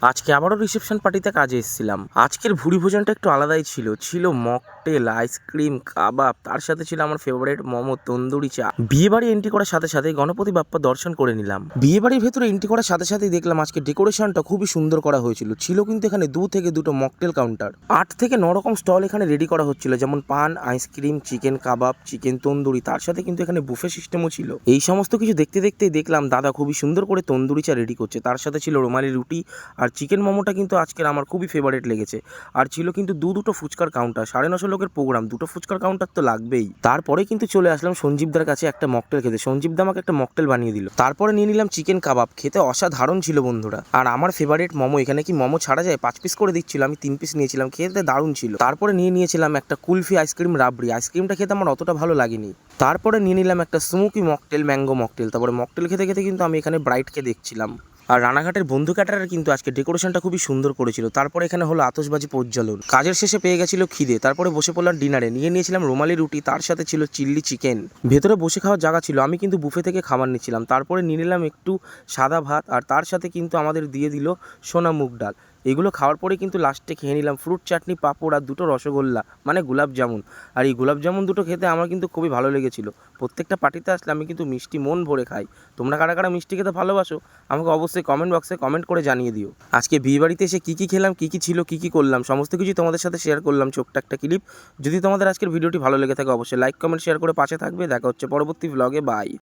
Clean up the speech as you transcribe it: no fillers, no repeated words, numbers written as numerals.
আজকে আবারও রিসেপশন পার্টিতে কাজে এসেছিলাম। আজকের ভুরি ভোজনটা একটু আলাদাই ছিল মকটেল, আইসক্রিম, কাবাব, তার সাথে ছিল আমার ফেভারিট মোমো, তন্দুরি চা। বিয়ে বাড়ি এন্ট্রি করার সাথে সাথে গণপতি বাপ্পা দর্শন করে নিলাম। বিয়ে বাড়ির ভেতরে এন্ট্রি করার সাথে সাথেই দেখলাম আজকে ডেকোরেশনটা খুবই সুন্দর করা হয়েছিল। ছিল কিন্তু এখানে 2 থেকে 2টো মকটেল কাউন্টার, 8 থেকে 9 রকম স্টল এখানে রেডি করা হচ্ছিল, যেমন পান, আইসক্রিম, চিকেন কাবাব, চিকেন তন্দুরি, তার সাথে কিন্তু এখানে বুফে সিস্টেমও ছিল। এই সমস্ত কিছু দেখতে দেখতেই দেখলাম দাদা খুবই সুন্দর করে তন্দুরি চা রেডি করছে, তার সাথে ছিল রুমালি রুটি আর চিকেন মোমোটা কিন্তু আজকের আমার খুবই ফেভারিট লেগেছে। আর ছিল কিন্তু দুটো ফুচকার কাউন্টার, 950 লোকের প্রোগ্রাম, 2টো ফুচকার কাউন্টার তো লাগবেই। তারপরে কিন্তু চলে আসলাম সঞ্জীবদার কাছে একটা মকটেল খেতে। সঞ্জীবদা আমাকে একটা মকটেল বানিয়ে দিল। তারপরে নিয়ে নিলাম চিকেন কাবাব, খেতে অসাধারণ ছিল বন্ধুরা। আর আমার ফেভারিট মোমো, এখানে কি মোমো ছাড়া যায়? 5 পিস করে দিচ্ছিল, আমি 3 পিস নিয়েছিলাম, খেতে দারুণ ছিল। তারপরে নিয়েছিলাম একটা কুলফি আইসক্রিম রাবড়ি, আইসক্রিমটা খেতে আমার অতটা ভালো লাগেনি। তারপরে নিয়ে নিলাম একটা স্মোকি মকটেল, ম্যাঙ্গো মকটেল। তারপরে মকটেল খেতে খেতে কিন্তু আমি এখানে ব্রাইটকে দেখছিলাম। আর রানাঘাটের বন্ধু ক্যাটারার কিন্তু আজকে ডেকোরেশনটা খুবই সুন্দর করেছিল। তারপরে এখানে হলো আতশবাজি প্রজ্বালন। কাজের শেষে পেয়ে গেছিল খিদে, তারপরে বসে পড়লাম ডিনারে। নিয়েছিলাম রুমালি রুটি, তার সাথে ছিল চিল্লি চিকেন। ভেতরে বসে খাওয়ার জায়গা ছিল, আমি কিন্তু বুফে থেকে খাবার নিচ্ছিলাম। তারপরে নিয়ে নিলাম একটু সাদা ভাত, আর তার সাথে কিন্তু আমাদের দিয়ে দিল সোনা মুগ ডাল। এগুলো খাওয়ার পরে কিন্তু লাস্টে খেয়ে নিলাম ফ্রুট চাটনি, পাঁপড় আর 2টো রসগোল্লা, মানে গোলাপ জামুন। আর এই গোলাপ জামুন 2টো খেতে আমার কিন্তু খুবই ভালো লেগেছিল। প্রত্যেকটা পার্টিতে আসলে আমি কিন্তু মিষ্টি মন ভরে খাই। তোমরা কারা কারা মিষ্টি খেতে ভালোবাসো আমাকে অবশ্যই কমেন্ট বক্সে কমেন্ট করে জানিয়ে দিও। আজকে বিয়ে বাড়িতে এসে কী খেলাম, কী ছিল, কী করলাম, সমস্ত কিছুই তোমাদের সাথে শেয়ার করলাম, ছোট্ট একটা ক্লিপ। যদি তোমাদের আজকের ভিডিওটি ভালো লেগে থাকে অবশ্যই লাইক কমেন্ট শেয়ার করে পাশে থাকবে। দেখা হচ্ছে পরবর্তী ব্লগে, বাই।